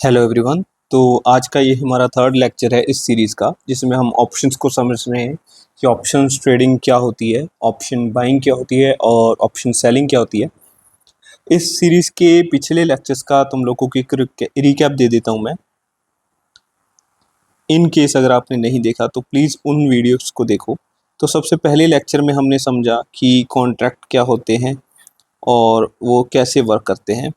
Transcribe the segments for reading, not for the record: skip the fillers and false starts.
Hello everyone. तो आज का ये हमारा थर्ड लेक्चर है इस सीरीज़ का, जिसमें हम ऑप्शंस को समझ रहे हैं कि ऑप्शंस ट्रेडिंग क्या होती है, ऑप्शन बाइंग क्या होती है और ऑप्शन सेलिंग क्या होती है। इस सीरीज़ के पिछले लेक्चर्स का तुम लोगों को एक रिकैप दे देता हूँ मैं। इन केस अगर आपने नहीं देखा तो प्लीज़ उन वीडियोस को देखो। तो सबसे पहले लेक्चर में हमने समझा कि कॉन्ट्रैक्ट क्या होते हैं और वो कैसे वर्क करते हैं,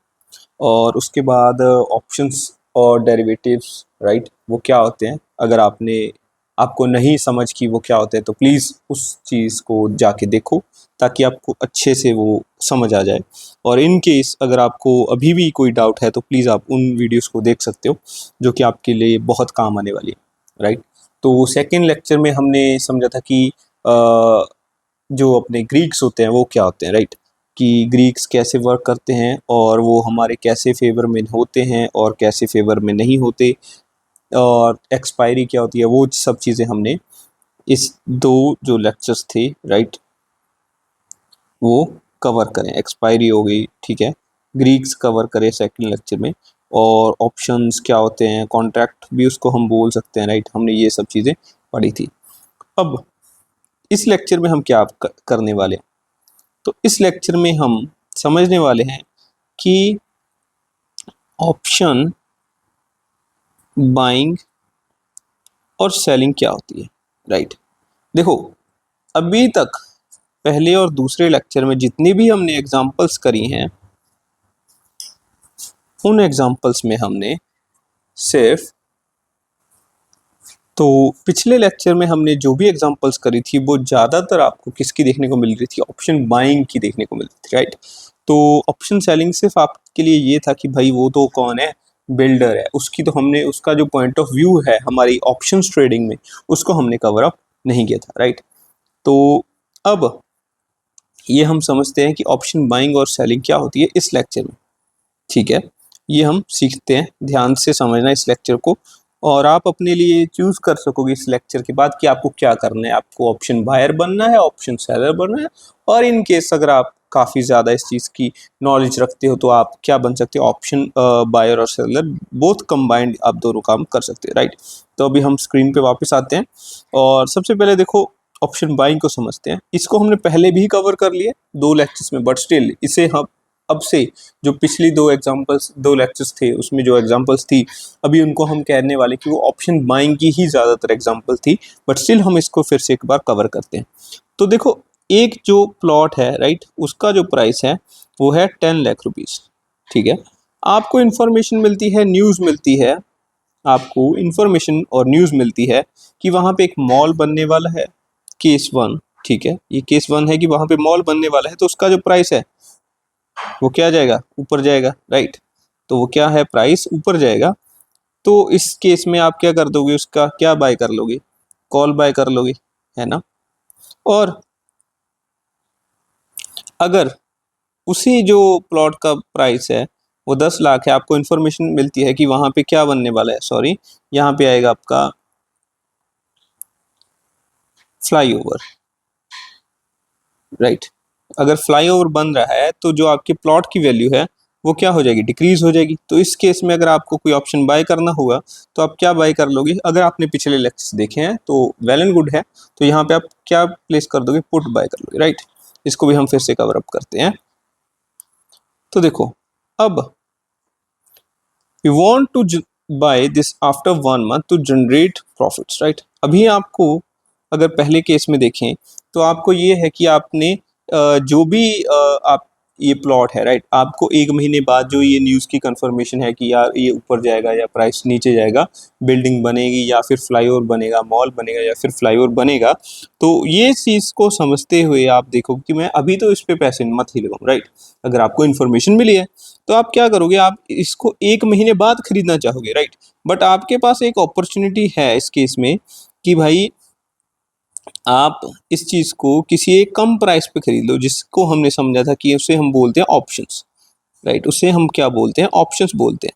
और उसके बाद ऑप्शंस और डेरिवेटिव्स, राइट, वो क्या होते हैं। अगर आपको नहीं समझ कि वो क्या होते हैं तो प्लीज़ उस चीज़ को जाके देखो, ताकि आपको अच्छे से वो समझ आ जाए। और इन केस अगर आपको अभी भी कोई डाउट है तो प्लीज़ आप उन वीडियोस को देख सकते हो, जो कि आपके लिए बहुत काम आने वाली है, राइट। तो सेकेंड लेक्चर में हमने समझा था कि जो अपने ग्रीक्स होते हैं वो क्या होते हैं, राइट, कि ग्रीक्स कैसे वर्क करते हैं और वो हमारे कैसे फेवर में होते हैं और कैसे फेवर में नहीं होते, और एक्सपायरी क्या होती है, वो सब चीज़ें हमने इस दो जो लेक्चर्स थे, राइट, वो कवर करें। एक्सपायरी हो गई, ठीक है, ग्रीक्स कवर करें सेकंड लेक्चर में, और ऑप्शंस क्या होते हैं, कॉन्ट्रैक्ट भी उसको हम बोल सकते हैं, राइट, हमने ये सब चीज़ें पढ़ी थी। अब इस लेक्चर में हम क्या करने वाले हैं, तो इस लेक्चर में हम समझने वाले हैं कि ऑप्शन बाइंग और सेलिंग क्या होती है, राइट। देखो, अभी तक पहले और दूसरे लेक्चर में जितनी भी हमने एग्जांपल्स करी हैं, उन एग्जांपल्स में हमने सिर्फ, तो पिछले लेक्चर में हमने जो भी एग्जांपल्स करी थी वो ज़्यादातर आपको किसकी देखने को मिल रही थी, ऑप्शन बाइंग की देखने को मिल रही थी, राइट। तो ऑप्शन सेलिंग सिर्फ आपके लिए ये था कि भाई वो तो कौन है, बिल्डर है, उसकी तो हमने, उसका जो पॉइंट ऑफ व्यू है हमारी ऑप्शंस ट्रेडिंग में, उसको हमने कवर अप नहीं किया था, राइट। तो अब ये हम समझते हैं कि ऑप्शन बाइंग और सेलिंग क्या होती है इस लेक्चर में, ठीक है। ये हम सीखते हैं, ध्यान से समझना इस लेक्चर को, और आप अपने लिए चूज कर सकोगे इस लेक्चर के बाद कि आपको क्या करना है, आपको ऑप्शन बायर बनना है, ऑप्शन सेलर बनना है, और इन केस अगर आप काफ़ी ज़्यादा इस चीज़ की नॉलेज रखते हो तो आप क्या बन सकते हो, ऑप्शन बायर और सेलर बोथ कंबाइंड आप दोनों काम कर सकते हैं, राइट। तो अभी हम स्क्रीन पे वापस आते हैं, और सबसे पहले देखो ऑप्शन बाइंग को समझते हैं। इसको हमने पहले भी कवर कर लिया दो लेक्चर्स में, बट स्टिल इसे हम अब से, जो पिछली दो लेक्चर्स थे उसमें जो एग्जांपल्स थी, अभी उनको हम कहने वाले कि वो ऑप्शन बाइंग की ही ज़्यादातर एग्जांपल थी, बट स्टिल हम इसको फिर से एक बार कवर करते हैं। तो देखो, एक जो प्लॉट है, राइट, उसका जो प्राइस है वो है 10 लाख रुपीज़, ठीक है। आपको इन्फॉर्मेशन मिलती है, न्यूज़ मिलती है, आपको इन्फॉर्मेशन और न्यूज़ मिलती है कि वहाँ पे एक मॉल बनने वाला है, केस वन, ठीक है, ये केस वन है कि वहाँ पे मॉल बनने वाला है, तो उसका जो प्राइस है वो क्या जाएगा, ऊपर जाएगा, राइट। तो वो क्या है, प्राइस ऊपर जाएगा। तो इस केस में आप क्या कर दोगे, उसका क्या बाय कर लोगे, कॉल बाय कर लोगे, है ना। और अगर उसी जो प्लॉट का प्राइस है वो 10 लाख है, आपको इन्फॉर्मेशन मिलती है कि वहां पे क्या बनने वाला है, सॉरी, यहाँ पे आएगा आपका फ्लाईओवर, राइट। अगर फ्लाईओवर बन रहा है तो जो आपके प्लॉट की वैल्यू है वो क्या हो जाएगी, डिक्रीज हो जाएगी। तो इस केस में अगर आपको कोई ऑप्शन बाय करना होगा तो आप क्या बाय कर लोगे, अगर आपने पिछले लेक्चर्स देखे हैं तो वेल एंड गुड है, तो यहाँ पे आप क्या प्लेस कर दोगे, पुट बाय कर लोगे, राइट। इसको भी हम फिर से कवर अप करते हैं। तो देखो, अब you want to buy this after 1 month to generate profits, right. अभी आपको, अगर पहले केस में देखें तो आपको ये है कि आपने जो भी आप ये प्लॉट है, राइट, आपको 1 महीने बाद जो ये न्यूज़ की कंफर्मेशन है कि यार ये ऊपर जाएगा या प्राइस नीचे जाएगा, बिल्डिंग बनेगी या फिर फ्लाईओवर बनेगा, मॉल बनेगा या फिर फ्लाईओवर बनेगा, तो ये चीज़ को समझते हुए आप देखो कि मैं अभी तो इस पे पैसे मत ही लगाऊं, राइट। अगर आपको इन्फॉर्मेशन मिली है तो आप क्या करोगे, आप इसको 1 महीने बाद खरीदना चाहोगे, राइट। बट आपके पास एक अपॉर्चुनिटी है इस केस में कि भाई आप इस चीज़ को किसी एक कम प्राइस पे खरीद लो, जिसको हमने समझा था कि उसे हम बोलते हैं ऑप्शंस, राइट। उसे हम क्या बोलते हैं, ऑप्शंस बोलते हैं।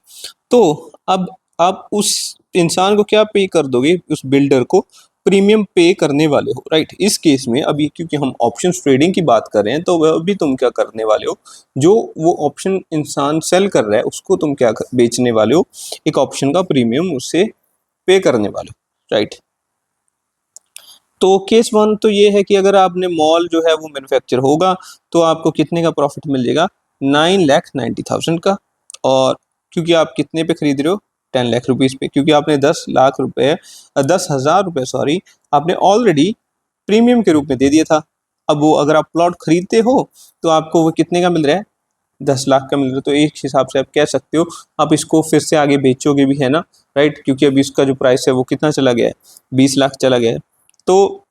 तो अब आप उस इंसान को क्या पे कर दोगे, उस बिल्डर को प्रीमियम पे करने वाले हो, राइट। इस केस में अभी क्योंकि हम ऑप्शन ट्रेडिंग की बात कर रहे हैं, तो वह अभी तुम क्या करने वाले हो, जो वो ऑप्शन इंसान सेल कर रहा है उसको तुम क्या बेचने वाले हो, एक ऑप्शन का प्रीमियम उससे पे करने वाले हो, राइट। तो केस वन तो ये है कि अगर आपने मॉल जो है वो मैन्युफैक्चर होगा तो आपको कितने का प्रॉफिट मिल जाएगा, 9,90,000 का। और क्योंकि आप कितने पे खरीद रहे हो, 10 लाख रुपीज़ पे, क्योंकि आपने 10 लाख रुपए 10,000 रुपये सॉरी आपने ऑलरेडी प्रीमियम के रूप में दे दिया था। अब वो अगर आप प्लॉट खरीदते हो तो आपको वो कितने का मिल रहा है, 10 लाख का मिल रहा है। तो एक हिसाब से आप कह सकते हो आप इसको फिर से आगे बेचोगे भी, है ना, राइट, क्योंकि अभी इसका जो प्राइस है वो कितना चला गया है, 20 लाख चला गया है। तो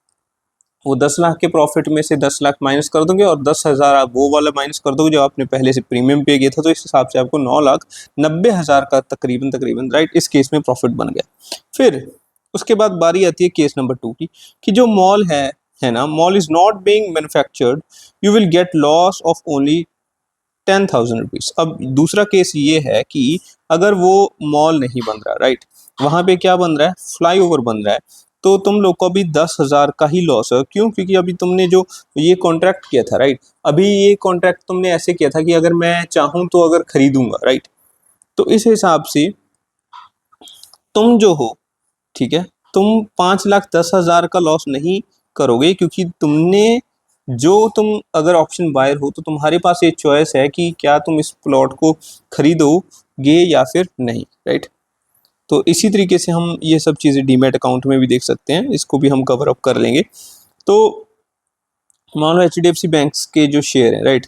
वो 10 लाख के प्रॉफिट में से 10 लाख माइनस कर दोगे और 10,000 आप वो वाला माइनस कर दोगे जो आपने पहले से प्रीमियम पे किया था, तो इस हिसाब से आपको 9,90,000 का तकरीबन राइट इस केस में प्रॉफिट बन गया। फिर उसके बाद बारी आती है केस नंबर 2 की, कि जो मॉल है ना, mall is not being manufactured, you will get loss of only 10,000 rupees. अब दूसरा केस ये है कि अगर वो मॉल नहीं बन रहा, राइट, वहां पे क्या बन रहा है, फ्लाईओवर बन रहा है, तो तुम लोग को अभी 10,000 का ही लॉस है। क्यों? क्योंकि अभी तुमने जो ये कॉन्ट्रैक्ट किया था, राइट, अभी ये कॉन्ट्रैक्ट तुमने ऐसे किया था कि अगर मैं चाहूं तो अगर खरीदूंगा, राइट, तो इस हिसाब से तुम जो हो, ठीक है, तुम 5,10,000 का लॉस नहीं करोगे, क्योंकि तुम अगर ऑप्शन बायर हो तो तुम्हारे पास ये चॉइस है कि क्या तुम इस प्लॉट को खरीदोगे या फिर नहीं, राइट। तो इसी तरीके से हम ये सब चीज़ें डीमैट अकाउंट में भी देख सकते हैं, इसको भी हम कवर अप कर लेंगे। तो मान लो HDFC बैंक्स के जो शेयर है, राइट,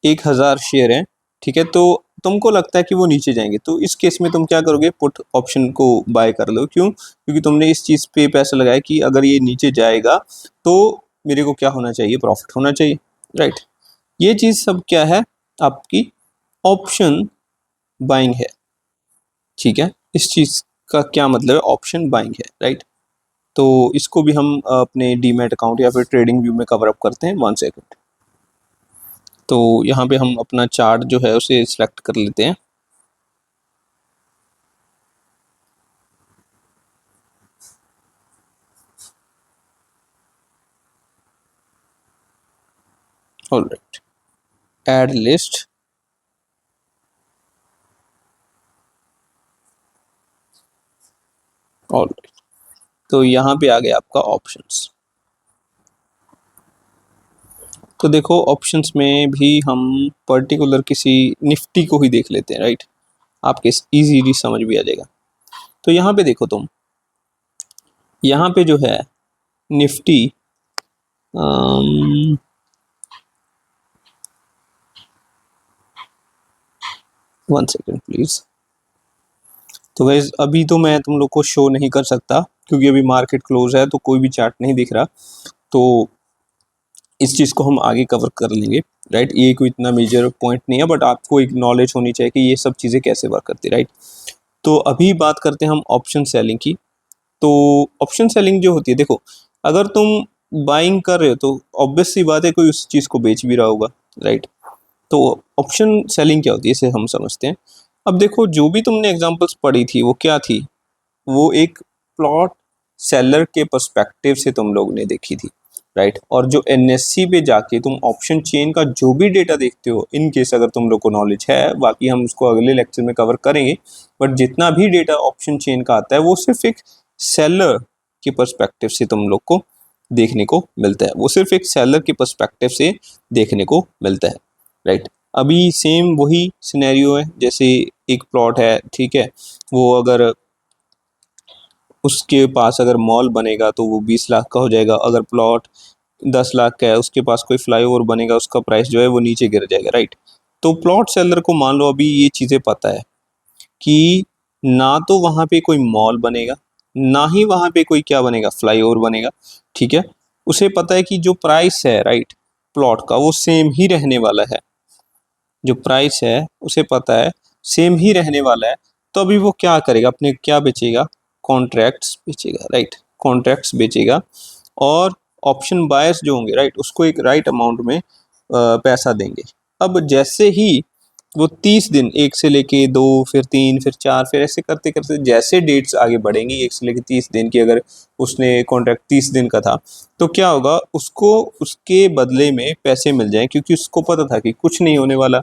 1,000 शेयर हैं, ठीक है, तो तुमको लगता है कि वो नीचे जाएंगे, तो इस केस में तुम क्या करोगे, पुट ऑप्शन को बाय कर लो। क्यों? क्योंकि तुमने इस चीज़ पे पैसा लगाया कि अगर ये नीचे जाएगा तो मेरे को क्या होना चाहिए, प्रॉफिट होना चाहिए, राइट। ये चीज़ सब क्या है, आपकी ऑप्शन बाइंग है, ठीक है। इस चीज़ का क्या मतलब है, ऑप्शन बाइंग है, राइट। तो इसको भी हम अपने डीमैट अकाउंट या फिर ट्रेडिंग व्यू में कवर अप करते हैं। 1 सेकंड। तो यहाँ पे हम अपना चार्ट जो है उसे सिलेक्ट कर लेते हैं। ऑलराइट, ऐड लिस्ट, ऑलराइट, तो यहाँ पे आ गया आपका ऑप्शंस। तो देखो ऑप्शंस में भी हम पर्टिकुलर किसी निफ्टी को ही देख लेते हैं, राइट, आपके इजीली समझ भी आ जाएगा। तो यहाँ पे देखो तुम, यहाँ पे जो है निफ्टी 1 सेकंड प्लीज। तो वैसे अभी तो मैं तुम लोग को शो नहीं कर सकता क्योंकि अभी मार्केट क्लोज है, तो कोई भी चार्ट नहीं दिख रहा, तो इस चीज़ को हम आगे कवर कर लेंगे, राइट। ये कोई इतना मेजर पॉइंट नहीं है, बट आपको एक नॉलेज होनी चाहिए कि ये सब चीज़ें कैसे वर्क करती है, राइट। तो अभी बात करते हैं हम ऑप्शन सेलिंग की। तो ऑप्शन सेलिंग जो होती है, देखो अगर तुम बाइंग कर रहे हो तो ऑब्वियस सी बात है कोई उस चीज़ को बेच भी रहा होगा, राइट। तो ऑप्शन सेलिंग क्या होती है इसे हम समझते हैं। अब देखो जो भी तुमने एग्जांपल्स पढ़ी थी वो क्या थी, वो एक प्लॉट सेलर के पर्सपेक्टिव से तुम लोग ने देखी थी, राइट। और जो NSE पे जाके तुम ऑप्शन चेन का जो भी डेटा देखते हो, इन केस अगर तुम लोग को नॉलेज है, बाकी हम उसको अगले लेक्चर में कवर करेंगे, बट जितना भी डेटा ऑप्शन चेन का आता है वो सिर्फ एक सेलर के पर्सपेक्टिव से तुम लोग को देखने को मिलता है, वो सिर्फ एक सेलर के पर्सपेक्टिव से देखने को मिलता है, राइट। अभी सेम वही सिनेरियो है, जैसे एक प्लॉट है, ठीक है, वो अगर उसके पास अगर मॉल बनेगा तो वो 20 लाख का हो जाएगा, अगर प्लॉट 10 लाख का है, उसके पास कोई फ्लाईओवर बनेगा, उसका प्राइस जो है वो नीचे गिर जाएगा, राइट। तो प्लॉट सेलर को मान लो अभी ये चीज़ें पता है कि ना तो वहाँ पे कोई मॉल बनेगा, ना ही वहाँ पे कोई क्या बनेगा, फ्लाईओवर बनेगा, ठीक है। उसे पता है कि जो प्राइस है, राइट, प्लॉट का वो सेम ही रहने वाला है, जो प्राइस है उसे पता है सेम ही रहने वाला है। तो अभी वो क्या करेगा, अपने क्या बेचेगा, कॉन्ट्रैक्ट्स बेचेगा, राइट, कॉन्ट्रैक्ट्स बेचेगा। और ऑप्शन बायर्स जो होंगे, राइट, उसको एक राइट अमाउंट में पैसा देंगे। अब जैसे ही वो 30 दिन, 1 से लेके 2 फिर 3 फिर 4 फिर ऐसे करते-करते जैसे डेट्स आगे बढ़ेंगी 1 से लेके 30 दिन की, अगर उसने कॉन्ट्रैक्ट 30 दिन का था, तो क्या होगा उसको उसके बदले में पैसे मिल जाएँ, क्योंकि उसको पता था कि कुछ नहीं होने वाला।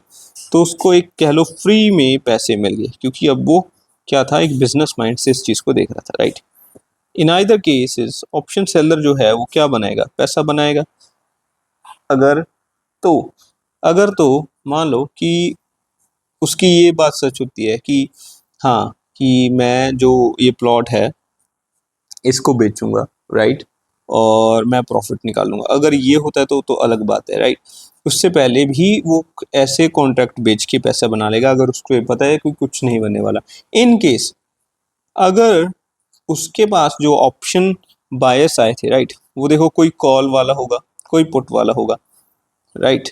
तो उसको एक कह लो फ्री में पैसे मिल गए, क्योंकि अब वो क्या था, एक बिज़नेस माइंड से इस चीज़ को देख रहा था, right? In either cases option seller जो है वो क्या बनाएगा? पैसा बनाएगा। अगर तो अगर तो मान लो कि उसकी ये बात सच होती है कि हाँ, कि मैं जो ये प्लॉट है इसको बेचूँगा, राइट? और मैं प्रॉफ़िट निकालूँगा। अगर ये होता है तो अलग बात है, राइट? उससे पहले भी वो ऐसे कॉन्ट्रैक्ट बेच के पैसा बना लेगा, अगर उसको ये पता है कि कुछ नहीं बनने वाला। इन केस अगर उसके पास जो ऑप्शन बायर्स आए थे, राइट? वो देखो कोई कॉल वाला होगा, कोई पुट वाला होगा, राइट?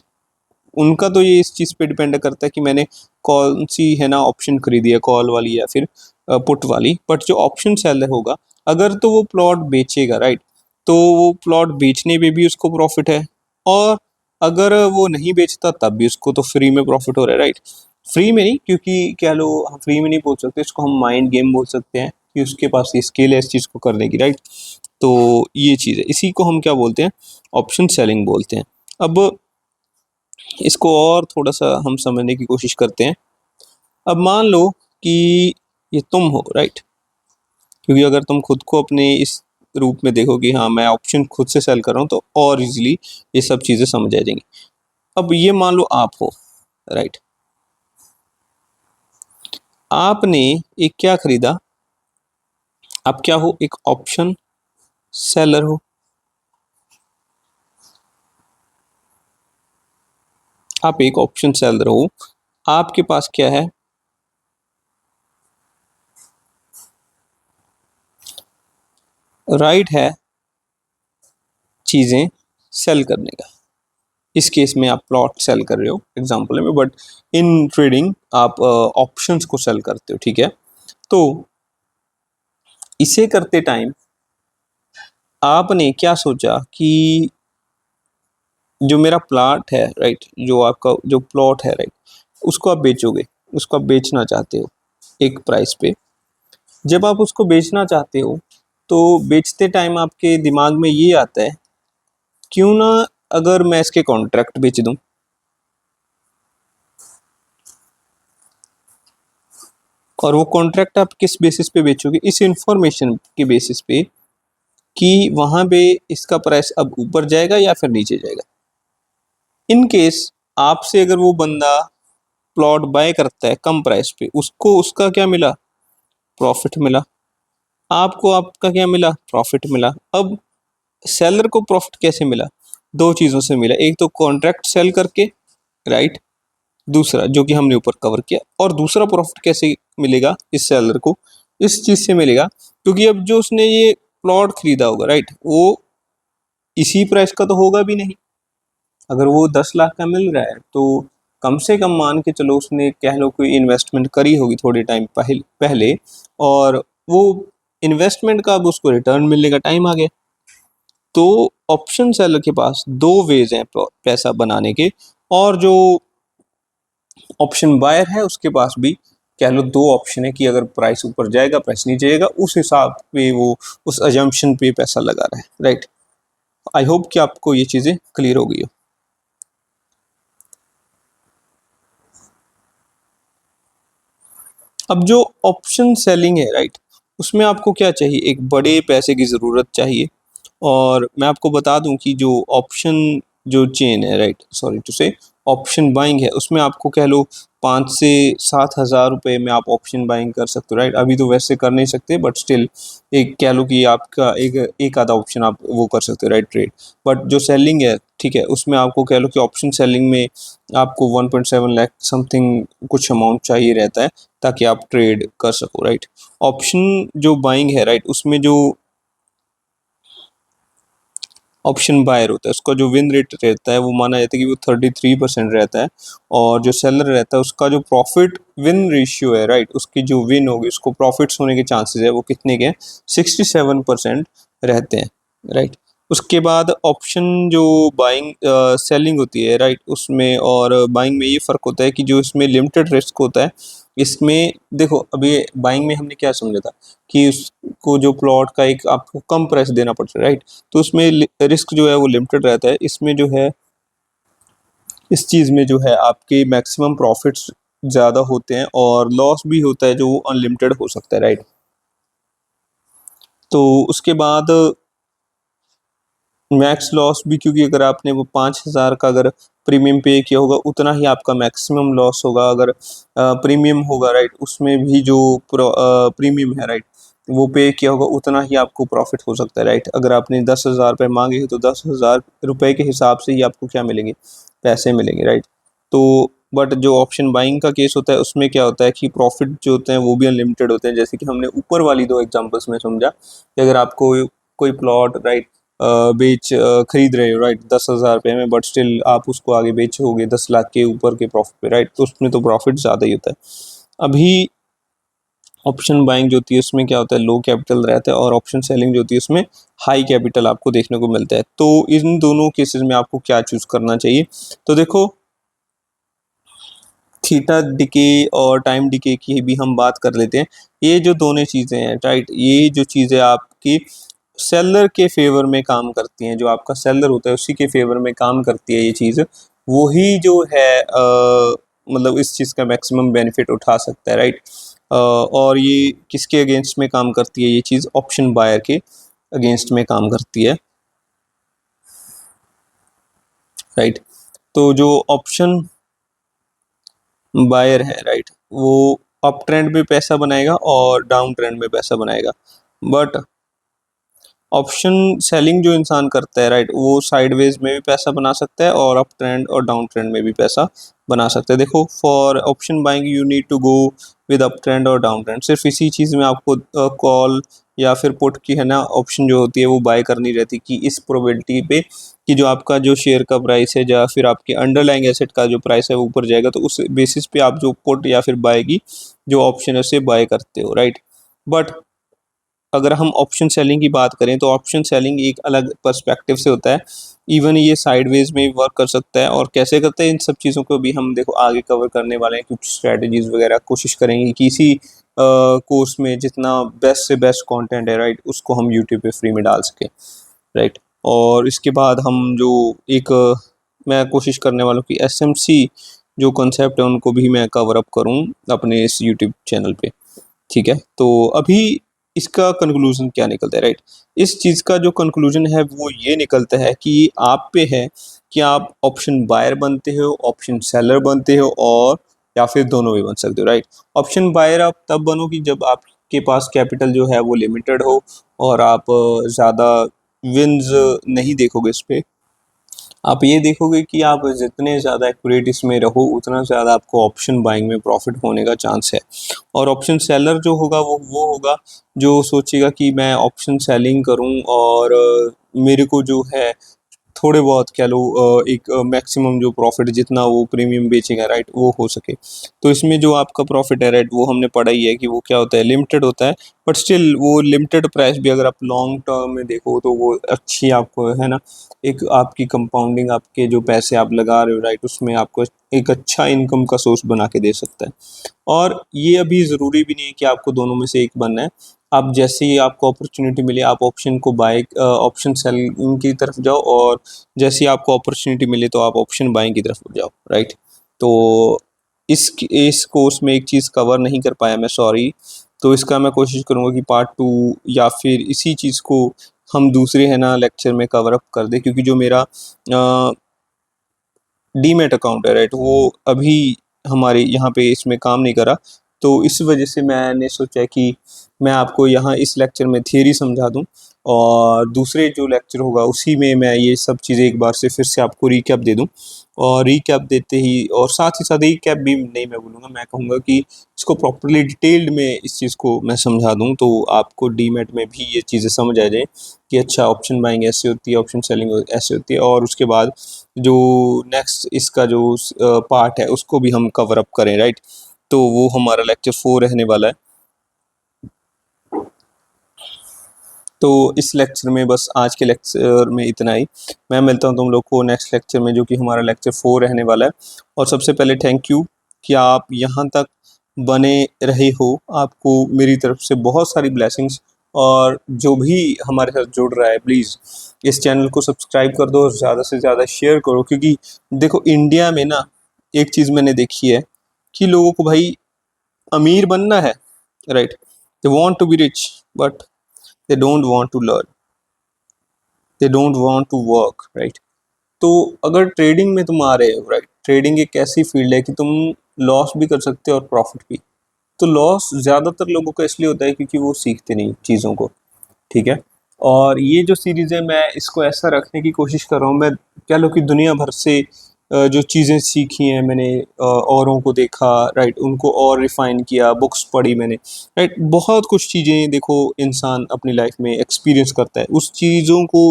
उनका तो ये इस चीज़ पे डिपेंड करता है कि मैंने कौन-सी है ना ऑप्शन खरीदी है, कॉल वाली या फिर पुट वाली। बट जो ऑप्शन सेलर होगा, अगर तो वो प्लॉट बेचेगा, राइट? तो वो प्लॉट बेचने पे भी उसको प्रॉफ़िट है, और अगर वो नहीं बेचता तब भी उसको तो फ्री में प्रॉफ़िट हो रहा है, राइट? फ्री में नहीं, क्योंकि कह लो हम फ्री में नहीं बोल सकते, इसको हम माइंड गेम बोल सकते हैं कि उसके पास ये स्किल है इस चीज़ को करने की, राइट? तो ये चीज़ है, इसी को हम क्या बोलते हैं? ऑप्शन सेलिंग बोलते हैं। अब इसको और थोड़ा-सा हम समझने की कोशिश करते हैं। अब मान लो कि ये तुम हो, राइट? क्योंकि अगर तुम खुद को अपने इस रूप में देखो कि हाँ, मैं ऑप्शन खुद से सेल कर रहा हूँ, तो और ईज़िली ये सब चीज़ें समझ आ जाएँगी। अब ये मान लो आप हो, राइट? आपने एक क्या खरीदा? आप क्या हो? एक ऑप्शन सेलर हो। आप एक ऑप्शन सेलर हो। आपके पास क्या है? राइट है चीज़ें सेल करने का। इस केस में आप प्लॉट सेल कर रहे हो एग्जांपल में, बट इन ट्रेडिंग आप ऑप्शंस को सेल करते हो, ठीक है? तो इसे करते टाइम आपने क्या सोचा कि जो मेरा प्लॉट है, राइट? जो आपका जो प्लॉट है, राइट? उसको आप बेचोगे, उसको आप बेचना चाहते हो एक प्राइस पे। जब आप उसको बेचना चाहते हो, तो बेचते टाइम आपके दिमाग में ये आता है, क्यों ना अगर मैं इसके कॉन्ट्रैक्ट बेच दूँ? और वो कॉन्ट्रैक्ट आप किस बेसिस पे बेचोगे? इस इन्फॉर्मेशन के बेसिस पे कि वहाँ पे इसका प्राइस अब ऊपर जाएगा या फिर नीचे जाएगा। इन केस आपसे अगर वो बंदा प्लॉट बाय करता है कम प्राइस पे, उसको उसका क्या मिला? प्रॉफ़िट मिला। आपको आपका क्या मिला? प्रॉफ़िट मिला। अब सेलर को प्रॉफ़िट कैसे मिला? 2 चीज़ों से मिला, एक तो कॉन्ट्रैक्ट सेल करके, राइट? दूसरा जो कि हमने ऊपर कवर किया, और दूसरा प्रॉफ़िट कैसे मिलेगा इस सेलर को? इस चीज़ से मिलेगा क्योंकि अब जो उसने ये प्लॉट खरीदा होगा, राइट? वो इसी प्राइस का तो होगा भी नहीं। अगर वो 10 लाख का मिल रहा है, तो कम से कम मान के चलो उसने कह लो कोई इन्वेस्टमेंट करी होगी थोड़े टाइम पहले, और वो इन्वेस्टमेंट का अब उसको रिटर्न मिलने का टाइम आ गया। तो ऑप्शन सेलर के पास 2 वेज़ हैं पैसा बनाने के, और जो ऑप्शन बायर है उसके पास भी कह लो 2 ऑप्शन है कि अगर प्राइस ऊपर जाएगा, प्राइस नीचे जाएगा, उस हिसाब पे वो उस असम्पशन पे पैसा लगा रहा है, राइट? आई होप कि आपको ये चीज़ें क्लियर हो गई हो। अब जो ऑप्शन सेलिंग है, राइट? उसमें आपको क्या चाहिए? एक बड़े पैसे की ज़रूरत चाहिए, और मैं आपको बता दूं कि जो ऑप्शन जो चेन है, राइट? सॉरी टू से ऑप्शन बाइंग है, उसमें आपको कह लो 5 से 7 हज़ार रुपये में आप ऑप्शन बाइंग कर सकते हो, राइट? अभी तो वैसे कर नहीं सकते, बट स्टिल एक कह लो कि आपका एक एक आधा ऑप्शन आप वो कर सकते हो, राइट? ट्रेड। बट जो सेलिंग है, ठीक है, उसमें आपको कह लो कि ऑप्शन सेलिंग में आपको 1.7 लाख समथिंग कुछ अमाउंट चाहिए रहता है, ताकि आप ट्रेड कर सको, राइट? ऑप्शन जो बाइंग है, राइट? उसमें जो ऑप्शन बायर होता है, उसका जो विन रेट रहता है वो माना जाता है कि वो 33% रहता है, और जो सेलर रहता है उसका जो प्रॉफिट विन रेशियो है, राइट? उसकी जो विन होगी, उसको प्रॉफिट्स होने के चांसेस है वो कितने के हैं? 67% रहते हैं, राइट? उसके बाद ऑप्शन जो बाइंग सेलिंग होती है, राइट, उसमें और बाइंग में ये फ़र्क होता है कि जो इसमें लिमिटेड रिस्क होता है, इसमें देखो अभी बाइंग में हमने क्या समझा था कि उसको जो प्लॉट का एक आपको कम प्राइस देना पड़ता है, राइट, तो उसमें रिस्क जो है वो लिमिटेड रहता है। इसमें जो है इस चीज़ में जो है आपके मैक्सिमम प्रॉफिट्स ज़्यादा होते हैं और लॉस भी होता है जो वो अनलिमिटेड हो सकता है, राइट। तो उसके बाद मैक्स लॉस भी, क्योंकि अगर आपने वो 5,000 का अगर प्रीमियम पे किया होगा उतना ही आपका मैक्सिमम लॉस होगा। अगर प्रीमियम होगा, राइट, उसमें भी जो प्रीमियम है, राइट, वो पे किया होगा उतना ही आपको प्रॉफिट हो सकता है, राइट। अगर आपने 10,000 रुपये मांगे हैं तो 10,000 रुपये के हिसाब से ही आपको क्या मिलेंगे, पैसे मिलेंगे, राइट। तो बट जो ऑप्शन बाइंग का केस होता है उसमें क्या होता है कि प्रॉफिट जो होते हैं वो भी अनलिमिटेड होते हैं। जैसे कि हमने ऊपर वाली दो एग्जांपल्स में समझा कि अगर आपको कोई प्लॉट, राइट, खरीद रहे हो, राइट, 10,000 रुपये में, बट स्टिल आप उसको आगे बेचोगे 10 लाख के ऊपर के प्रॉफिट पे, राइट, तो उसमें तो प्रॉफिट ज़्यादा ही होता है। अभी ऑप्शन बाइंग जो होती है उसमें क्या होता है, लो कैपिटल रहता है, और ऑप्शन सेलिंग जो होती है उसमें हाई कैपिटल आपको देखने को मिलता है। तो इन दोनों केसेस में आपको क्या चूज़ करना चाहिए? तो देखो, थीटा डिके और टाइम डिके की भी हम बात कर लेते हैं। ये जो दोनों चीज़ें हैं, राइट, ये जो चीज़ें आपकी सेलर के फेवर में काम करती हैं, जो आपका सेलर होता है उसी के फेवर में काम करती है ये चीज़, वही जो है मतलब इस चीज़ का मैक्सिमम बेनिफिट उठा सकता है, राइट। और ये किसके अगेंस्ट में काम करती है ये चीज़? ऑप्शन बायर के अगेंस्ट में काम करती है, राइट। तो जो ऑप्शन बायर है, राइट, वो अप ट्रेंड में पैसा बनाएगा और डाउन ट्रेंड में पैसा बनाएगा। बट ऑप्शन सेलिंग जो इंसान करता है, राइट, वो साइडवेज में भी पैसा बना सकता है और अप ट्रेंड और डाउन ट्रेंड में भी पैसा बना सकता है। देखो, for option buying you need to go with up trend और डाउन ट्रेंड। सिर्फ इसी चीज़ में आपको कॉल या फिर पुट की है ना ऑप्शन जो होती है वो बाय करनी रहती कि इस प्रोबेबिलिटी पे कि जो आपका जो शेयर का प्राइस है या फिर आपके अंडरलाइंग एसेट का जो प्राइस है वो ऊपर जाएगा, तो उस बेसिस पे आप जो पुट या फिर बाय की जो ऑप्शन है उसे बाय करते हो, राइट। बट अगर हम ऑप्शन सेलिंग की बात करें तो ऑप्शन सेलिंग एक अलग पर्सपेक्टिव से होता है। इवन ये साइडवेज में भी वर्क कर सकता है। और कैसे करते हैं इन सब चीज़ों को भी हम देखो आगे कवर करने वाले हैं। कुछ स्ट्रेटजीज वगैरह कोशिश करेंगे कि इसी कोर्स में जितना बेस्ट से बेस्ट कंटेंट है, राइट, उसको हम यूट्यूब पे फ्री में डाल सकें, राइट। और इसके बाद हम जो एक मैं कोशिश करने वाला हूँ कि एसएमसी जो कॉन्सेप्ट है उनको भी मैं कवर अप करूँ अपने इस यूट्यूब चैनल पे, ठीक है। तो अभी इसका कंक्लूजन क्या निकलता है, राइट? इस चीज़ का जो कंक्लूजन है वो ये निकलता है कि आप पे है कि आप ऑप्शन बायर बनते हो, ऑप्शन सेलर बनते हो, और या फिर दोनों भी बन सकते हो, राइट? ऑप्शन बायर आप तब बनो कि जब आपके पास कैपिटल जो है वो लिमिटेड हो और आप ज़्यादा विन्स नहीं देखोगे इस पे। आप ये देखोगे कि आप जितने ज़्यादा एक्यूरेट इसमें रहो उतना ज़्यादा आपको ऑप्शन बाइंग में प्रॉफिट होने का चांस है। और ऑप्शन सेलर जो होगा वो होगा जो सोचेगा कि मैं ऑप्शन सेलिंग करूं और मेरे को जो है थोड़े बहुत कह लो एक मैक्सिमम जो प्रॉफिट जितना वो प्रीमियम बेचेगा, राइट, वो हो सके। तो इसमें जो आपका प्रॉफिट है, राइट, वो हमने पढ़ा ही है कि वो क्या होता है, लिमिटेड होता है। बट स्टिल वो लिमिटेड प्राइस भी अगर आप लॉन्ग टर्म में देखो तो वो अच्छी आपको है ना एक आपकी कंपाउंडिंग, आपके जो पैसे आप लगा रहे हो, राइट, उसमें आपको एक अच्छा इनकम का सोर्स बना के दे सकता है। और ये अभी ज़रूरी भी नहीं है कि आपको दोनों में से एक बनना है। आप जैसे ही आपको अपॉर्चुनिटी मिले आप ऑप्शन को बाय ऑप्शन सेलिंग की तरफ जाओ, और जैसे ही आपको अपॉर्चुनिटी मिले तो आप ऑप्शन बाइंग की तरफ जाओ, राइट। तो इस कोर्स में एक चीज़ कवर नहीं कर पाया मैं, सॉरी। तो इसका मैं कोशिश करूँगा कि पार्ट 2 या फिर इसी चीज़ को हम दूसरे है ना लेक्चर में कवर अप कर दें, क्योंकि जो मेरा डीमैट अकाउंट है, राइट, वो अभी हमारे यहाँ पे इसमें काम नहीं करा। तो इस वजह से मैंने सोचा कि मैं आपको यहाँ इस लेक्चर में थियरी समझा दूँ, और दूसरे जो लेक्चर होगा उसी में मैं ये सब चीज़ें एक बार से फिर से आपको रीकैप दे दूँ। और रीकैप देते ही और साथ ही साथ रीकैप भी नहीं मैं बोलूँगा, मैं कहूँगा कि इसको प्रॉपर्ली डिटेल्ड में इस चीज़ को मैं समझा दूँ, तो आपको डीमैट में भी ये चीज़ें समझ आ जाए कि अच्छा ऑप्शन बाइंग ऐसे होती है, ऑप्शन सेलिंग ऐसे होती है। और उसके बाद जो नेक्स्ट इसका जो पार्ट है उसको भी हम कवर अप करें, राइट। तो वो हमारा लेक्चर 4 रहने वाला है। तो इस लेक्चर में बस आज के लेक्चर में इतना ही। मैं मिलता हूँ तुम लोग को नेक्स्ट लेक्चर में, जो कि हमारा लेक्चर 4 रहने वाला है। और सबसे पहले थैंक यू कि आप यहाँ तक बने रहे हो। आपको मेरी तरफ से बहुत सारी ब्लेसिंग्स। और जो भी हमारे साथ जुड़ रहा है, प्लीज़ इस चैनल को सब्सक्राइब कर दो और ज़्यादा से ज़्यादा शेयर करो। क्योंकि देखो, इंडिया में ना एक चीज़ मैंने देखी है कि लोगों को भाई अमीर बनना है, right? They want to be rich, but they don't want to learn, they don't want to work, right? तो अगर ट्रेडिंग में तुम आ रहे हो, राइट, ट्रेडिंग एक ऐसी फील्ड है कि तुम लॉस भी कर सकते हो और प्रॉफिट भी। तो लॉस ज़्यादातर लोगों का इसलिए होता है क्योंकि वो सीखते नहीं चीज़ों को, ठीक है? और ये जो सीरीज़ है, मैं इसको ऐसा रखने की कोशिश कर रहा हूँ। मैं कह लो कि दुनिया भर से जो चीज़ें सीखी हैं मैंने, औरों को देखा, राइट, उनको और रिफ़ाइन किया, बुक्स पढ़ी मैंने, राइट। बहुत कुछ चीज़ें देखो इंसान अपनी लाइफ में एक्सपीरियंस करता है, उस चीज़ों को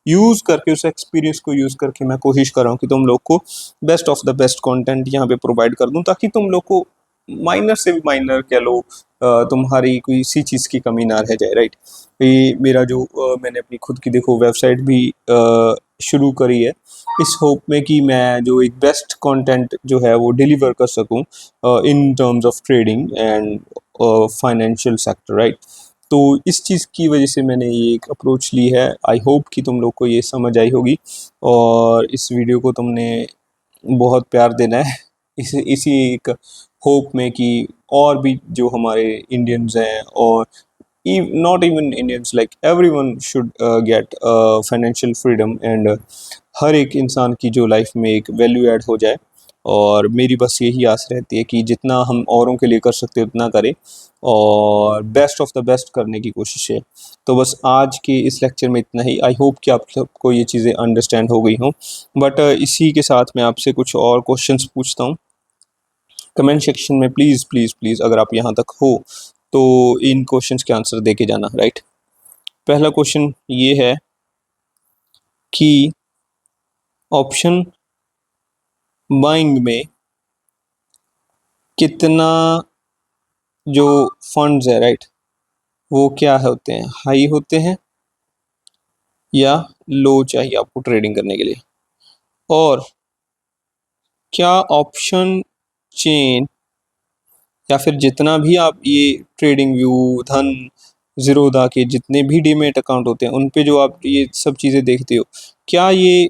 यूज़ करके, उस एक्सपीरियंस को यूज़ करके मैं कोशिश कर रहा हूँ कि तुम लोग को best of the best content यहाँ पे प्रोवाइड कर दूँ, ताकि तुम लोग को माइनर से भी माइनर कह लो तुम्हारी कोई सी चीज़ की कमी ना रह जाए, राइट। ये मेरा जो मैंने अपनी खुद की देखो वेबसाइट भी शुरू करी है, इस होप में कि मैं जो एक बेस्ट कंटेंट जो है वो डिलीवर कर सकूं in terms of trading and financial sector, right. तो इस चीज़ की वजह से मैंने ये एक अप्रोच ली है। आई होप कि तुम लोग को ये समझ आई होगी, और इस वीडियो को तुमने बहुत प्यार देना है इसी एक होप में कि और भी जो हमारे इंडियंस हैं, और not even Indians, like everyone should get financial freedom, and हर एक इंसान की जो लाइफ में एक वैल्यू ऐड हो जाए। और मेरी बस यही आस रहती है कि जितना हम औरों के लिए कर सकते हैं उतना करें, और बेस्ट ऑफ द बेस्ट करने की कोशिश है। तो बस आज के इस लेक्चर में इतना ही। आई होप कि आप सबको ये चीज़ें अंडरस्टैंड हो गई हों। बट इसी के साथ मैं आपसे कुछ और क्वेश्चंस पूछता हूँ कमेंट सेक्शन में। प्लीज़ प्लीज़ प्लीज़, अगर आप यहाँ तक हो तो इन क्वेश्चंस के आंसर दे के जाना, राइट। पहला क्वेश्चन ये है कि ऑप्शन बाइंग में कितना जो फंड्स है, राइट, वो क्या होते हैं, हाई होते हैं या लो चाहिए आपको ट्रेडिंग करने के लिए? और क्या ऑप्शन चेन या फिर जितना भी आप ये ट्रेडिंग व्यू, धन, ज़ीरोधा के जितने भी डीमेट अकाउंट होते हैं, उन पे जो आप ये सब चीज़ें देखते हो, क्या ये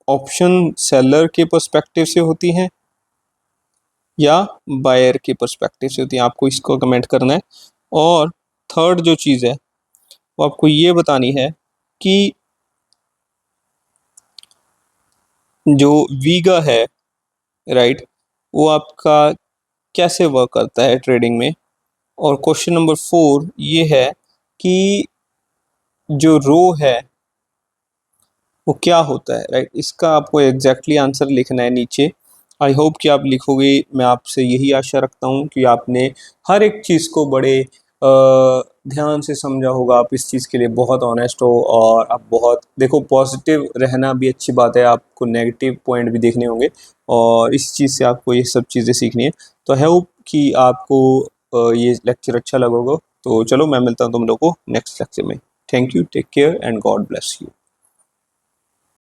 ऑप्शन सेलर के पर्सपेक्टिव से होती हैं या बायर के पर्सपेक्टिव से होती हैं? आपको इसको कमेंट करना है। और थर्ड जो चीज़ है वो आपको ये बतानी है कि जो वीगा है, राइट, वो आपका कैसे वर्क करता है ट्रेडिंग में। और क्वेश्चन नंबर 4 ये है कि जो रो है वो क्या होता है, राइट? इसका आपको एग्जैक्टली आंसर लिखना है नीचे। आई होप कि आप लिखोगे। मैं आपसे यही आशा रखता हूँ कि आपने हर एक चीज़ को बड़े ध्यान से समझा होगा, आप इस चीज़ के लिए बहुत ऑनेस्ट हो, और आप बहुत देखो पॉजिटिव रहना भी अच्छी बात है, आपको नेगेटिव पॉइंट भी देखने होंगे, और इस चीज़ से आपको ये सब चीज़ें सीखनी है। तो आई होप कि आपको ये लेक्चर अच्छा लगा होगा। तो चलो, मैं मिलता हूँ तुम लोग को नेक्स्ट लेक्चर में। Thank you, take care and God bless you.